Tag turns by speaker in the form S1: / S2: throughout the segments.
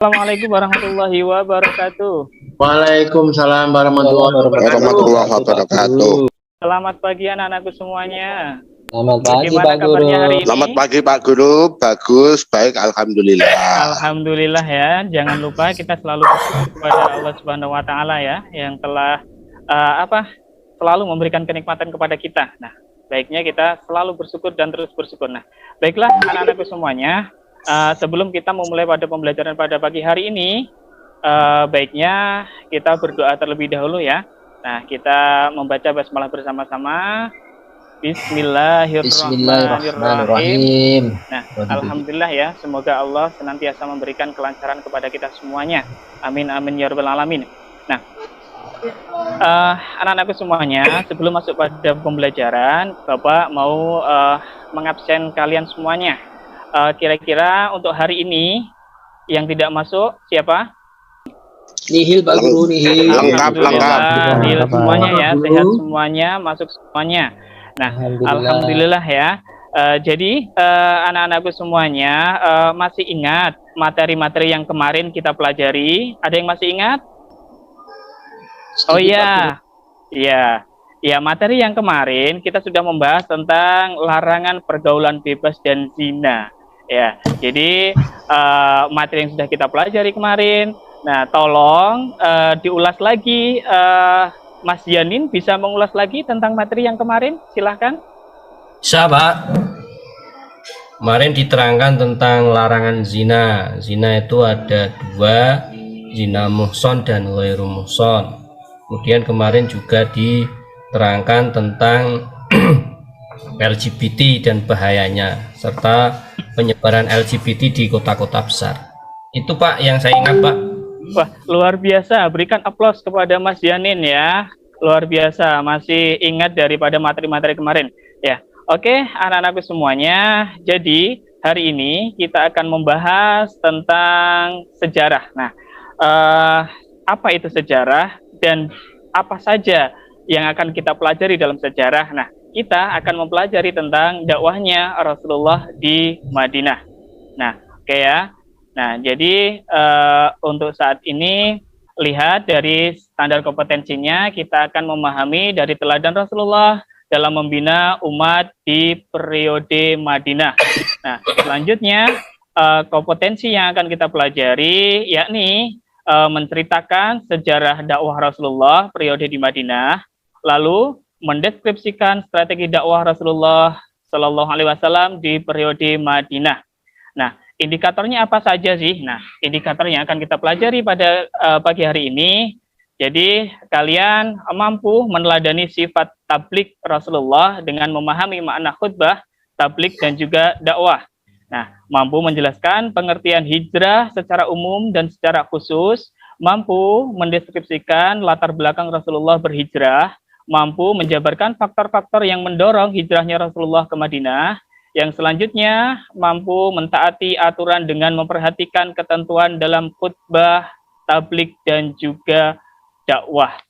S1: Assalamualaikum warahmatullahi wabarakatuh.
S2: Waalaikumsalam warahmatullahi
S3: Warahmatullahi
S2: wabarakatuh.
S3: wabarakatuh.
S1: Selamat pagi anak-anakku semuanya.
S4: Selamat pagi
S1: Bagaimana
S4: Pak Guru.
S1: kabarnya hari ini?
S3: Selamat pagi Pak Guru, bagus, baik, alhamdulillah.
S1: Alhamdulillah ya. Jangan lupa kita selalu bersyukur kepada Allah Subhanahu wa taala ya yang telah selalu memberikan kenikmatan kepada kita. Nah, baiknya kita selalu bersyukur dan terus bersyukur. Nah, baiklah anak-anakku semuanya, sebelum kita memulai pada pembelajaran pada pagi hari ini, baiknya kita berdoa terlebih dahulu ya. Nah, kita membaca basmalah bersama-sama. Bismillahirrahmanirrahim. Nah, alhamdulillah ya, semoga Allah senantiasa memberikan kelancaran kepada kita semuanya. Amin amin ya rabbal alamin. Nah, anak-anakku semuanya, sebelum masuk pada pembelajaran, Bapak mau mengabsen kalian semuanya. Kira-kira untuk hari ini yang tidak masuk siapa?
S4: Nihil Pak Guru, nihil.
S3: Lengkap.
S1: Nihil semuanya ya, sehat semuanya, masuk semuanya. Nah, alhamdulillah ya. Jadi anak-anakku semuanya masih ingat materi-materi yang kemarin kita pelajari? Ada yang masih ingat? Oh iya, ya materi yang kemarin kita sudah membahas tentang larangan pergaulan bebas dan zina. Ya, jadi materi yang sudah kita pelajari kemarin. Nah, tolong diulas lagi. Mas Yanin bisa mengulas lagi tentang materi yang kemarin? Silahkan.
S5: Bisa, Pak. Kemarin diterangkan tentang larangan zina. Zina itu ada dua, zina muhson dan ghairu muhson. Kemudian kemarin juga diterangkan tentang LGBT dan bahayanya, serta penyebaran LGBT di kota-kota besar. Itu Pak yang saya ingat, Pak.
S1: Wah, luar biasa. Berikan aplaus kepada Mas Yanin ya. Luar biasa, masih ingat daripada materi-materi kemarin. Ya, oke, anak-anakku semuanya. Jadi, hari ini kita akan membahas tentang sejarah. Nah, apa itu sejarah dan apa saja yang akan kita pelajari dalam sejarah? Nah, kita akan mempelajari tentang dakwahnya Rasulullah di Madinah. Nah, oke ya. Nah, jadi untuk saat ini, lihat dari standar kompetensinya, kita akan memahami dari teladan Rasulullah dalam membina umat di periode Madinah. Nah, selanjutnya, kompetensi yang akan kita pelajari, yakni menceritakan sejarah dakwah Rasulullah periode di Madinah, lalu mendeskripsikan strategi dakwah Rasulullah Shallallahu Alaihi Wasallam di periode Madinah. Nah, indikatornya apa saja sih? Nah, indikator yang akan kita pelajari pada pagi hari ini. Jadi, kalian mampu meneladani sifat tablik Rasulullah dengan memahami makna khutbah, tablik, dan juga dakwah. Nah, mampu menjelaskan pengertian hijrah secara umum dan secara khusus, mampu mendeskripsikan latar belakang Rasulullah berhijrah, mampu menjabarkan faktor-faktor yang mendorong hijrahnya Rasulullah ke Madinah. Yang selanjutnya, mampu mentaati aturan dengan memperhatikan ketentuan dalam khutbah, tablik, dan juga dakwah.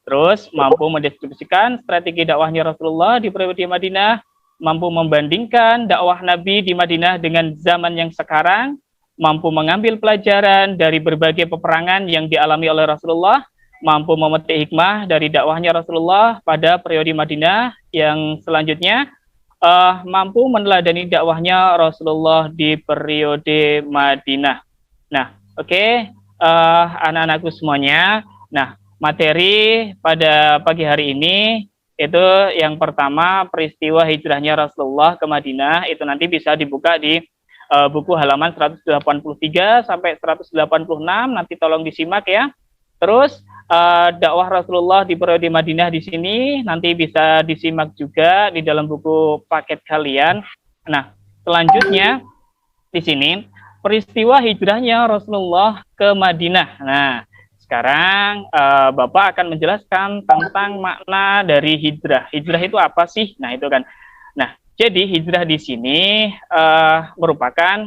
S1: Terus, mampu mendeskripsikan strategi dakwahnya Rasulullah di periode Madinah, mampu membandingkan dakwah Nabi di Madinah dengan zaman yang sekarang, mampu mengambil pelajaran dari berbagai peperangan yang dialami oleh Rasulullah, mampu memetik hikmah dari dakwahnya Rasulullah pada periode Madinah. Yang selanjutnya, mampu meneladani dakwahnya Rasulullah di periode Madinah. Nah, oke, anak-anakku semuanya. Nah, materi pada pagi hari ini itu yang pertama, peristiwa hijrahnya Rasulullah ke Madinah. Itu nanti bisa dibuka di buku halaman 183 sampai 186. Nanti tolong disimak ya. Terus dakwah Rasulullah di periode Madinah di sini nanti bisa disimak juga di dalam buku paket kalian. Nah, selanjutnya di sini peristiwa hijrahnya Rasulullah ke Madinah. Nah, sekarang Bapak akan menjelaskan tentang makna dari hijrah. Hijrah itu apa sih? Nah, itu kan. Nah, jadi hijrah di sini merupakan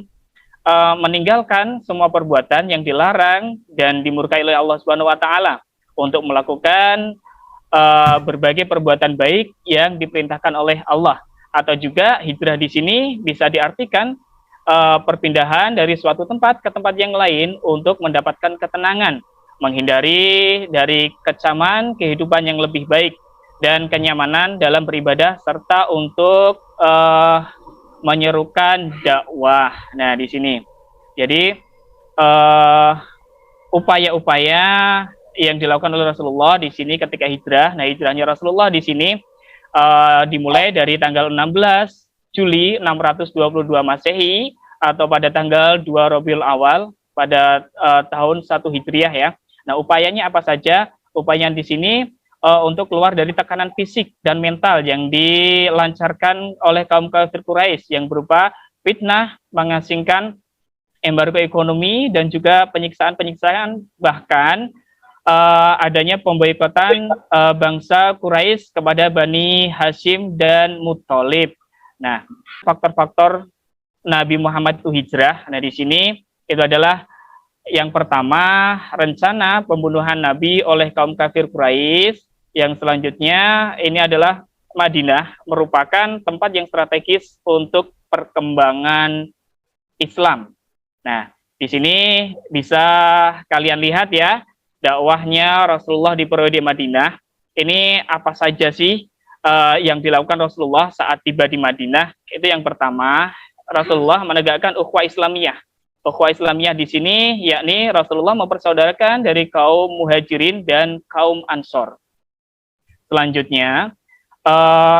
S1: meninggalkan semua perbuatan yang dilarang dan dimurkai oleh Allah Subhanahu wa taala untuk melakukan berbagai perbuatan baik yang diperintahkan oleh Allah. Atau juga hijrah di sini bisa diartikan perpindahan dari suatu tempat ke tempat yang lain untuk mendapatkan ketenangan, menghindari dari kecaman kehidupan yang lebih baik dan kenyamanan dalam beribadah serta untuk menyerukan dakwah. Nah, di sini. Jadi upaya-upaya yang dilakukan oleh Rasulullah di sini ketika hijrah. Nah, hijrahnya Rasulullah di sini dimulai dari tanggal 16 Juli 622 Masehi atau pada tanggal 2 Rabiul Awal pada tahun 1 Hijriah ya. Nah, upayanya apa saja? Upaya di sini untuk keluar dari tekanan fisik dan mental yang dilancarkan oleh kaum kafir Quraisy yang berupa fitnah, mengasingkan, embargo ekonomi, dan juga penyiksaan-penyiksaan, bahkan adanya pemboikotan bangsa Quraisy kepada Bani Hashim dan Muthalib. Nah, faktor-faktor Nabi Muhammad itu hijrah. Nah, di sini itu adalah yang pertama, rencana pembunuhan Nabi oleh kaum kafir Quraisy. Yang selanjutnya, ini adalah Madinah, merupakan tempat yang strategis untuk perkembangan Islam. Nah, di sini bisa kalian lihat ya, dakwahnya Rasulullah di periode Madinah. Ini apa saja sih yang dilakukan Rasulullah saat tiba di Madinah? Itu yang pertama, Rasulullah menegakkan ukhuwah Islamiyah. Ukhuwah Islamiyah di sini yakni Rasulullah mempersaudarakan dari kaum Muhajirin dan kaum Ansor. Selanjutnya,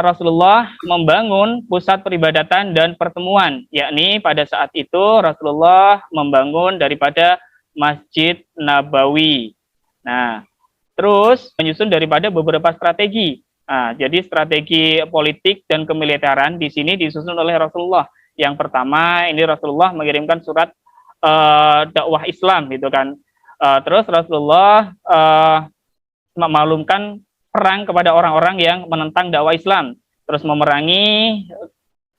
S1: Rasulullah membangun pusat peribadatan dan pertemuan, yakni pada saat itu Rasulullah membangun daripada Masjid Nabawi. Nah, terus menyusun daripada beberapa strategi. Nah, jadi strategi politik dan kemiliteran di sini disusun oleh Rasulullah. Yang pertama, ini Rasulullah mengirimkan surat dakwah Islam, gitu kan. Terus Rasulullah memaklumkan perang kepada orang-orang yang menentang dakwah Islam. Terus memerangi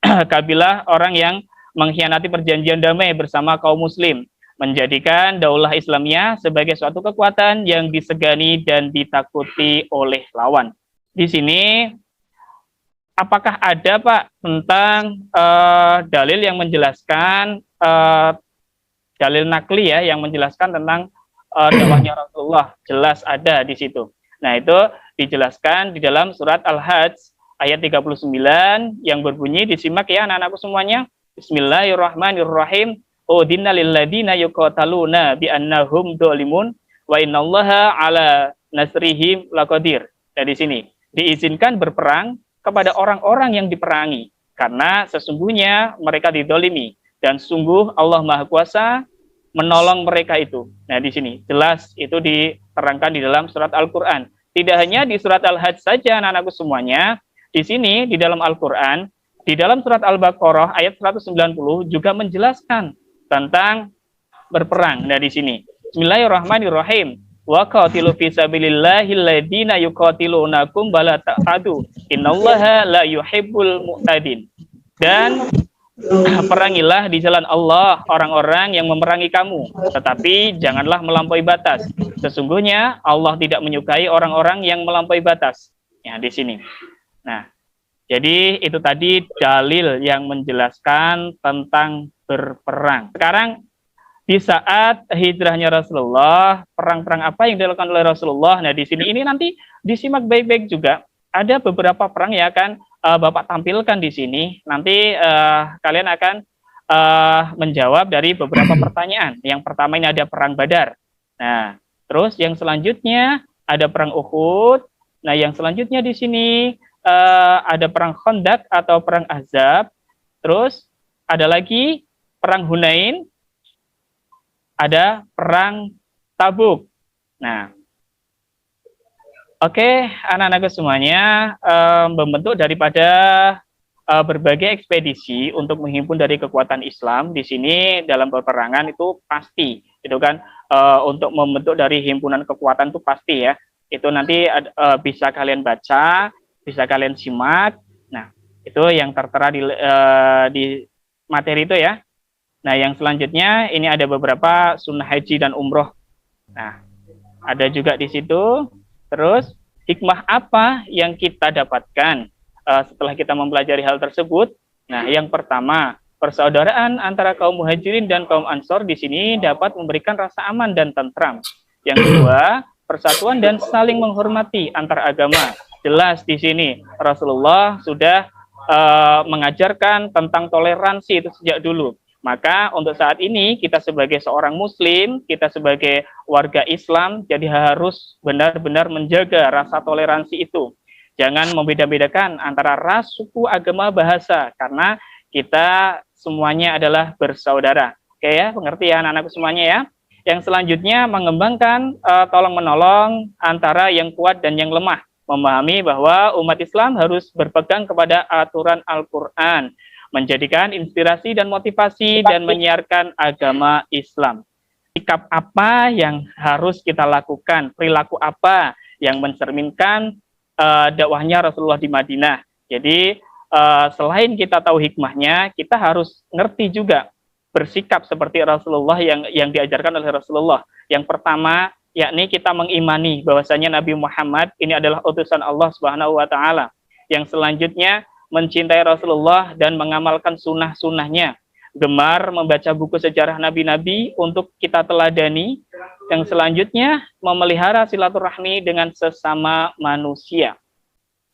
S1: kabilah orang yang mengkhianati perjanjian damai bersama kaum Muslim, menjadikan daulah Islamiyah sebagai suatu kekuatan yang disegani dan ditakuti oleh lawan. Di sini, apakah ada Pak tentang dalil yang menjelaskan dalil nakli ya yang menjelaskan tentang dakwahnya Rasulullah? Jelas ada di situ. Nah, itu dijelaskan di dalam surat Al-Hajj ayat 39 yang berbunyi, disimak ya anak-anakku semuanya. Bismillahirrahmanirrahim. Udinna lilladina yuqataluna bi annahum dzalimun wa innallaha ala nasrihim laqadir. Nah, di sini diizinkan berperang kepada orang-orang yang diperangi karena sesungguhnya mereka didolimi dan sungguh Allah Maha Kuasa menolong mereka itu. Nah, di sini jelas itu diterangkan di dalam surat Al-Qur'an. Tidak hanya di surat Al-Hajj saja anak-anakku semuanya, di sini di dalam Al-Qur'an, di dalam surat Al-Baqarah ayat 190 juga menjelaskan tentang berperang. Nah, di sini Bismillahirrahmanirrahim. Wa qatilu fi sabilillahil ladzina yuqatilunakum wala ta'tadu innallaha la yuhibbul mu'tadin. Dan perangilah di jalan Allah orang-orang yang memerangi kamu, tetapi janganlah melampaui batas. Sesungguhnya Allah tidak menyukai orang-orang yang melampaui batas. Ya, di sini. Nah, jadi itu tadi dalil yang menjelaskan tentang berperang. Sekarang di saat hijrahnya Rasulullah, perang-perang apa yang dilakukan oleh Rasulullah? Nah, di sini ini nanti disimak baik-baik juga. Ada beberapa perang yang akan Bapak tampilkan di sini. Nanti kalian akan menjawab dari beberapa pertanyaan. Yang pertama ini ada perang Badar. Nah, terus yang selanjutnya ada perang Uhud. Nah, yang selanjutnya di sini ada perang Khandaq atau perang Ahzab. Terus ada lagi perang Hunain. Ada perang Tabuk. Nah, oke, anak-anakku semuanya, membentuk daripada berbagai ekspedisi untuk menghimpun dari kekuatan Islam di sini dalam peperangan itu pasti, itu kan untuk membentuk dari himpunan kekuatan itu pasti ya. Itu nanti bisa kalian baca, bisa kalian simak. Nah, itu yang tertera di materi itu ya. Nah, yang selanjutnya ini ada beberapa sunnah haji dan umroh. Nah, ada juga di situ. Terus, hikmah apa yang kita dapatkan setelah kita mempelajari hal tersebut? Nah, yang pertama, persaudaraan antara kaum muhajirin dan kaum ansor di sini dapat memberikan rasa aman dan tentram. Yang kedua, persatuan dan saling menghormati antar agama. Jelas di sini Rasulullah sudah mengajarkan tentang toleransi itu sejak dulu. Maka untuk saat ini kita sebagai seorang muslim, kita sebagai warga Islam jadi harus benar-benar menjaga rasa toleransi itu. Jangan membeda-bedakan antara ras, suku, agama, bahasa, karena kita semuanya adalah bersaudara. Oke ya, pengertian anak-anakku semuanya ya. Yang selanjutnya mengembangkan tolong-menolong antara yang kuat dan yang lemah. Memahami bahwa umat Islam harus berpegang kepada aturan Al-Quran, menjadikan inspirasi dan motivasi dan menyiarkan agama Islam. Sikap apa yang harus kita lakukan, perilaku apa yang mencerminkan dakwahnya Rasulullah di Madinah. Jadi selain kita tahu hikmahnya, kita harus ngerti juga bersikap seperti Rasulullah yang diajarkan oleh Rasulullah. Yang pertama, yakni kita mengimani bahwasanya Nabi Muhammad ini adalah utusan Allah Subhanahu wa taala. Yang selanjutnya mencintai Rasulullah dan mengamalkan sunnah-sunnahnya. Gemar membaca buku sejarah nabi-nabi untuk kita teladani. Yang selanjutnya memelihara silaturahmi dengan sesama manusia.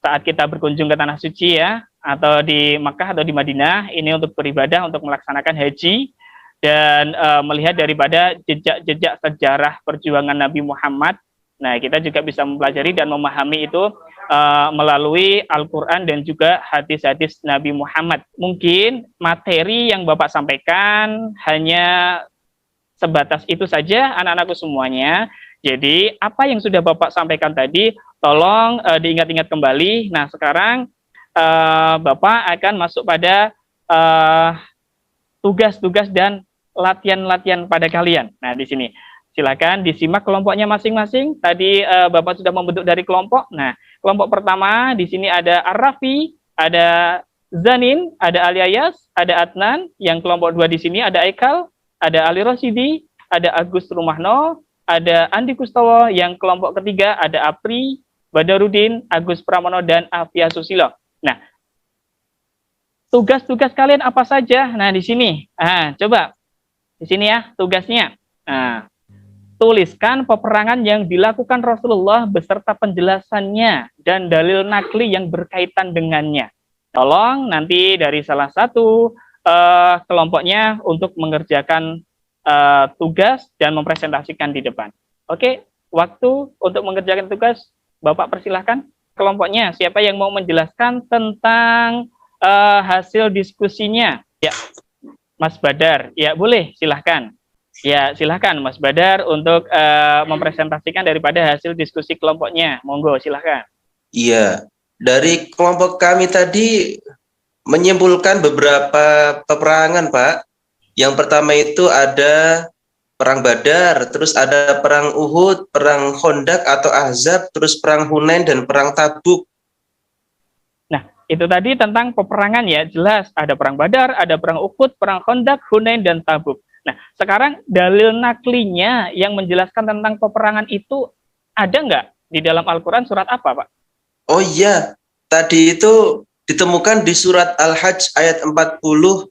S1: Saat kita berkunjung ke tanah suci ya, atau di Makkah atau di Madinah, ini untuk beribadah, untuk melaksanakan haji, dan melihat daripada jejak-jejak sejarah perjuangan Nabi Muhammad. Nah, kita juga bisa mempelajari dan memahami itu melalui Al-Quran dan juga hadis-hadis Nabi Muhammad. Mungkin materi yang Bapak sampaikan hanya sebatas itu saja anak-anakku semuanya. Jadi apa yang sudah Bapak sampaikan tadi tolong diingat-ingat kembali. Nah, sekarang Bapak akan masuk pada tugas-tugas dan latihan-latihan pada kalian. Nah, di sini silakan disimak kelompoknya masing-masing. Tadi Bapak sudah membentuk dari kelompok. Nah, kelompok pertama di sini ada Ar-Rafi, ada Zanin, ada Aliayas, ada Adnan. Yang kelompok dua di sini ada Aikal, ada Ali Rosidi, ada Agus Rumahno, ada Andi Kustowo. Yang kelompok ketiga ada Apri, Badarudin, Agus Pramono, dan Afia Susilo. Nah, tugas-tugas kalian apa saja? Nah, di sini. Coba. Di sini ya, tugasnya. Nah, tuliskan peperangan yang dilakukan Rasulullah beserta penjelasannya dan dalil nakli yang berkaitan dengannya. Tolong nanti dari salah satu kelompoknya untuk mengerjakan tugas dan mempresentasikan di depan. Oke, waktu untuk mengerjakan tugas, Bapak persilahkan. Kelompoknya, siapa yang mau menjelaskan tentang hasil diskusinya? Ya, Mas Badar. Ya, boleh, silahkan. Ya, silahkan Mas Badar untuk mempresentasikan daripada hasil diskusi kelompoknya. Monggo, silahkan.
S6: Iya, dari kelompok kami tadi menyimpulkan beberapa peperangan, Pak. Yang pertama itu ada Perang Badar, terus ada Perang Uhud, Perang Khandaq atau Ahzab, terus Perang Hunain, dan Perang Tabuk.
S1: Nah, itu tadi tentang peperangan ya, jelas. Ada Perang Badar, ada Perang Uhud, Perang Khandaq, Hunain, dan Tabuk. Nah, sekarang dalil naklinya yang menjelaskan tentang peperangan itu ada nggak di dalam Al-Quran surat apa, Pak?
S6: Oh iya, tadi itu ditemukan di surat Al-Hajj ayat 40,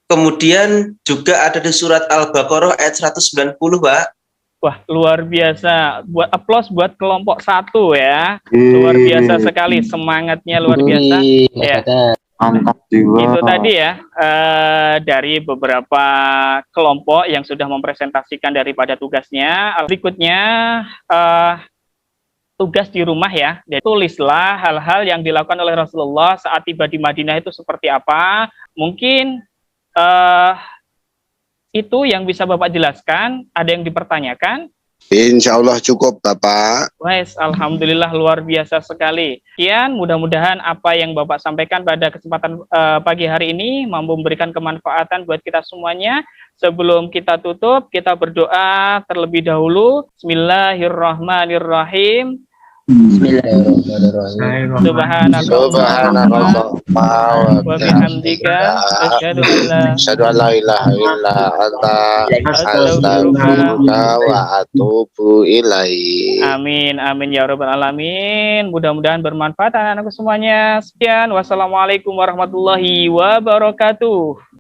S6: kemudian juga ada di surat Al-Baqarah ayat 190, Pak.
S1: Wah, luar biasa. Buat aplaus buat kelompok 1 ya. Luar biasa sekali, semangatnya luar biasa. Ya. Itu tadi ya, dari beberapa kelompok yang sudah mempresentasikan daripada tugasnya. Berikutnya, tugas di rumah ya. Jadi, tulislah hal-hal yang dilakukan oleh Rasulullah saat tiba di Madinah itu seperti apa. Mungkin itu yang bisa Bapak jelaskan. Ada yang dipertanyakan?
S3: Insya Allah cukup, Bapak.
S1: Wes, alhamdulillah luar biasa sekali. Sekian, mudah-mudahan apa yang Bapak sampaikan pada kesempatan pagi hari ini mampu memberikan kemanfaatan buat kita semuanya. Sebelum kita tutup, kita berdoa terlebih dahulu. Bismillahirrahmanirrahim.
S4: Bismillahirrahmanirrahim.
S3: Subhanallah
S1: wa bihamdika asyhadu an la
S3: ilaha illa anta astaghfiruka wa atubu ilaik.
S1: Amin, amin ya rabbal alamin. Mudah-mudahan bermanfaat anak-anakku semuanya. Sekian, wassalamualaikum warahmatullahi wabarakatuh.